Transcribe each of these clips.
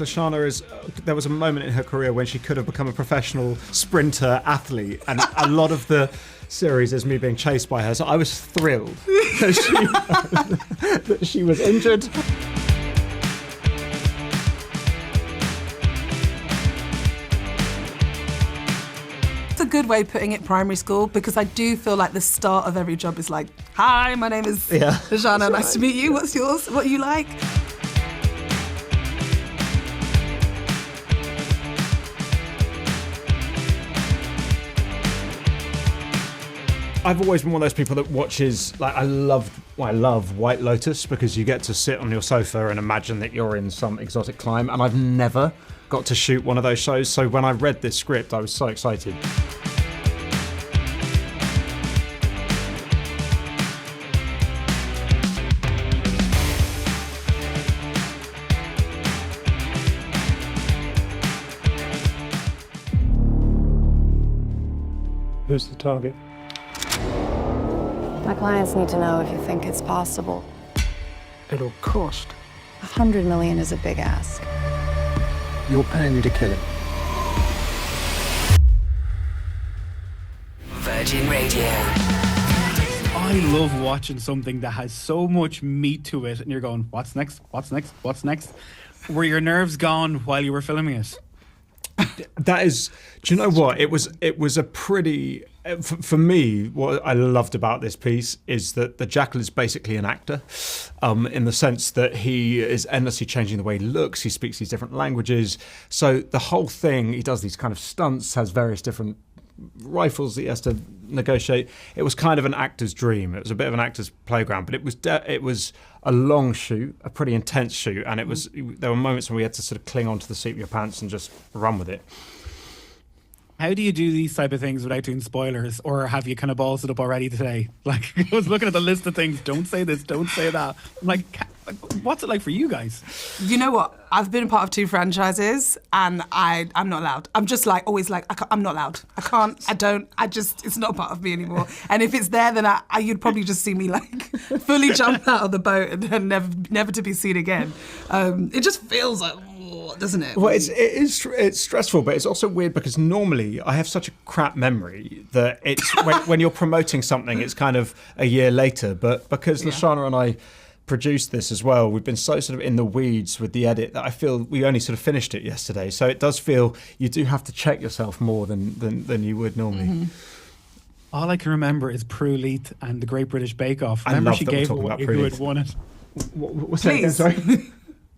Lashana is, there was a moment in her career when she could have become a professional sprinter athlete, and a lot of the series is me being chased by her, so I was thrilled that she was injured. A good way of putting it, primary school, because I do feel like the start of every job is like, hi, my name is Lashana, nice to meet you, what's yours, what you like? I've always been one of those people that watches, like, I love White Lotus, because you get to sit on your sofa and imagine that you're in some exotic clime, and I've never got to shoot one of those shows, so when I read this script I was so excited. Who's the target? My clients need to know if you think it's possible. It'll cost. 100 million is a big ask. You're paying me to kill him. Virgin Radio. I love watching something that has so much meat to it and you're going, what's next? What's next? What's next? Were your nerves gone while you were filming it? That is, do you know what? It was a pretty, for me, what I loved about this piece is that the Jackal is basically an actor, in the sense that he is endlessly changing the way he looks, he speaks these different languages. So the whole thing, he does these kind of stunts, has various different rifles that he has to negotiate. It was kind of an actor's dream. It was a bit of an actor's playground, but it was a long shoot, a pretty intense shoot, and there were moments when we had to sort of cling onto the seat of your pants and just run with it. How do you do these type of things without doing spoilers, or have you kind of ballsed it up already today? Like, I was looking at the list of things, don't say this, don't say that. I'm like, what's it like for you guys? You know what? I've been a part of 2 franchises and I'm not allowed. I'm just like, always like, I'm not allowed. I can't, I don't, it's not a part of me anymore. And if it's there, then you'd probably just see me like fully jump out of the boat and never to be seen again. It just feels like, doesn't it? Well, it's stressful, but it's also weird because normally I have such a crap memory that it's when you're promoting something, it's kind of a year later. But because Lashana and I produced this as well, we've been so sort of in the weeds with the edit that I feel we only sort of finished it yesterday. So it does feel you do have to check yourself more than you would normally. Mm-hmm. All I can remember is Prue Leith and the Great British Bake Off. Remember she gave away who had won it. What's that again? Sorry.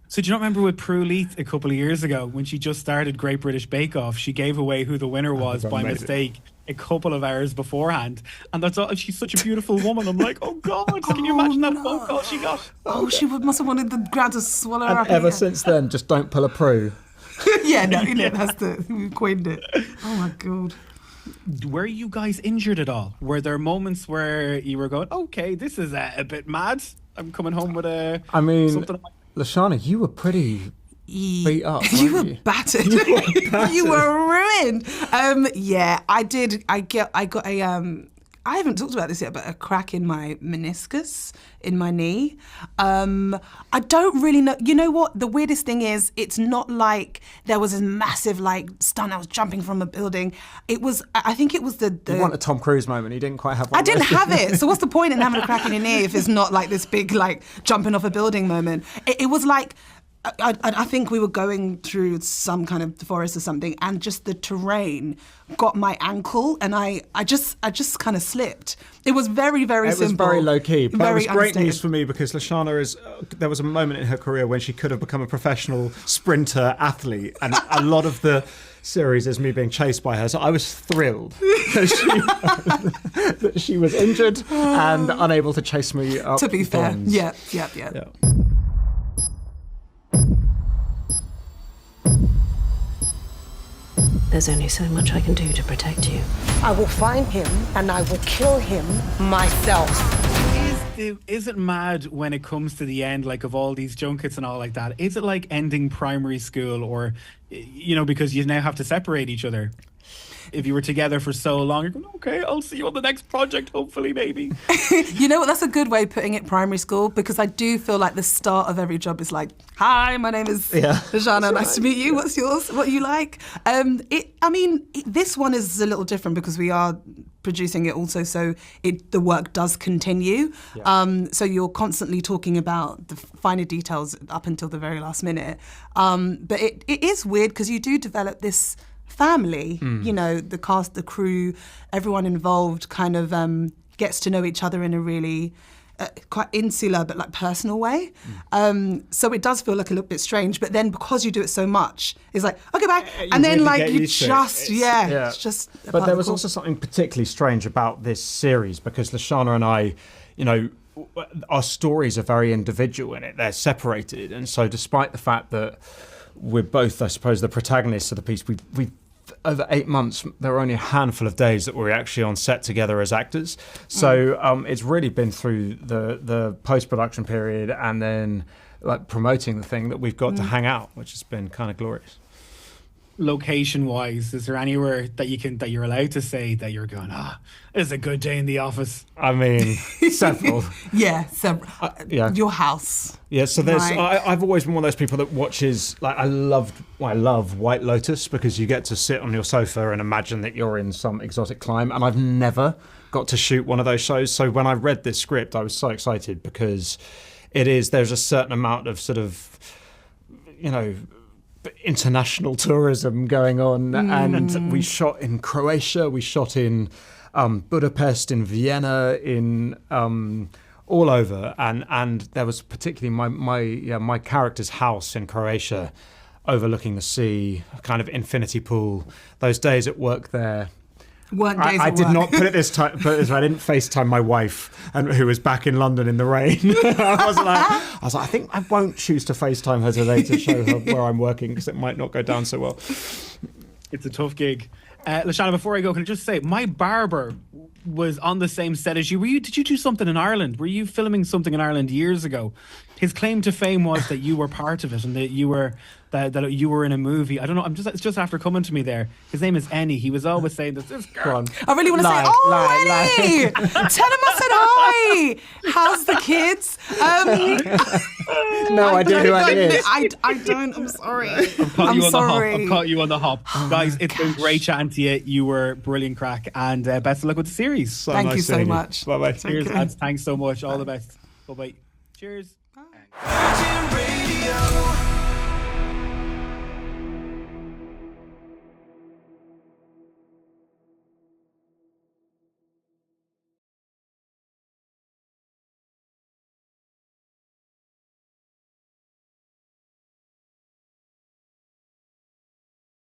So do you not remember with Prue Leith a couple of years ago when she just started Great British Bake Off, she gave away who the winner was by mistake a couple of hours beforehand, and that's all. She's such a beautiful woman. I'm like, oh God, can you imagine that phone call she got? Oh, she must have wanted the ground to swallow her up. Ever since then, just don't pull a Prue. We coined it. Oh my God. Were you guys injured at all? Were there moments where you were going, okay, this is a bit mad, I'm coming home with something like Lashana, you were pretty beat up. You were battered. You were ruined. I did. I got a. I haven't talked about this yet, but a crack in my meniscus in my knee. I don't really know. You know what? The weirdest thing is, it's not like there was a massive stunt. I was jumping from a building. It was. I think it was the. You want a Tom Cruise moment. You didn't quite have one. I didn't have it. So what's the point in having a crack in your knee if it's not like this big jumping off a building moment? It was like. I think we were going through some kind of forest or something, and just the terrain got my ankle, and I just kind of slipped. It was very, very simple. It was very low key. But it was great unstated news for me because Lashana is. There was a moment in her career when she could have become a professional sprinter athlete, and a lot of the series is me being chased by her. So I was thrilled that she was injured and unable to chase me up. To be fair, bonds. yeah. There's only so much I can do to protect you. I will find him and I will kill him myself. Is it mad when it comes to the end, of all these junkets and all like that? Is it like ending primary school, or, because you now have to separate each other? if you were together for so long, you're going, okay, I'll see you on the next project, hopefully, maybe. You know what? That's a good way of putting it, primary school, because I do feel like the start of every job is like, hi, my name is Lashana, nice to meet you. What's yours? What you like? This one is a little different because we are producing it also, so the work does continue. Yeah. So you're constantly talking about the finer details up until the very last minute. But it is weird because you do develop this family, you know, the cast, the crew, everyone involved kind of gets to know each other in a really quite insular but like personal way. So it does feel like a little bit strange, but then because you do it so much, it's like, okay, bye. And then like you just, it's just. But there was also something particularly strange about this series because Lashana and I, you know, our stories are very individual in it. They're separated. And so despite the fact that we're both, I suppose, the protagonists of the piece, we over 8 months, there were only a handful of days that we were actually on set together as actors. So it's really been through the post-production period and then like promoting the thing that we've got to hang out, which has been kind of glorious. Location-wise, is there anywhere that you're allowed to say that you're going, it's a good day in the office? I mean, several. Several. Your house. Yeah, so there's. I've always been one of those people that watches. Like, I love White Lotus because you get to sit on your sofa and imagine that you're in some exotic clime, and I've never got to shoot one of those shows. So when I read this script, I was so excited because there's a certain amount of sort of, you know, international tourism going on, and we shot in Croatia, we shot in Budapest, in Vienna, in all over, and there was particularly my character's house in Croatia, overlooking the sea, kind of infinity pool. Those days at work there. I did not put it this way. I didn't FaceTime my wife, who was back in London in the rain. I was like, I think I won't choose to FaceTime her today to show her where I'm working because it might not go down so well. It's a tough gig. Lashana, before I go, can I just say, my barber was on the same set as you. Did you do something in Ireland? Were you filming something in Ireland years ago? His claim to fame was that you were part of it and that you were in a movie. I don't know. It's just after coming to me there. His name is Ennie. He was always saying this girl. I really want to say, Ennie! Tell him I said hi. How's the kids? No idea who Ennie is. I don't. I'm sorry. I've caught you on the hop. Guys, it's been great chatting to you. You were brilliant crack, and best of luck with the series. Thank you so much. Bye bye. Cheers, lads. Thanks so much. All the best. Bye bye. Cheers. Virgin Radio.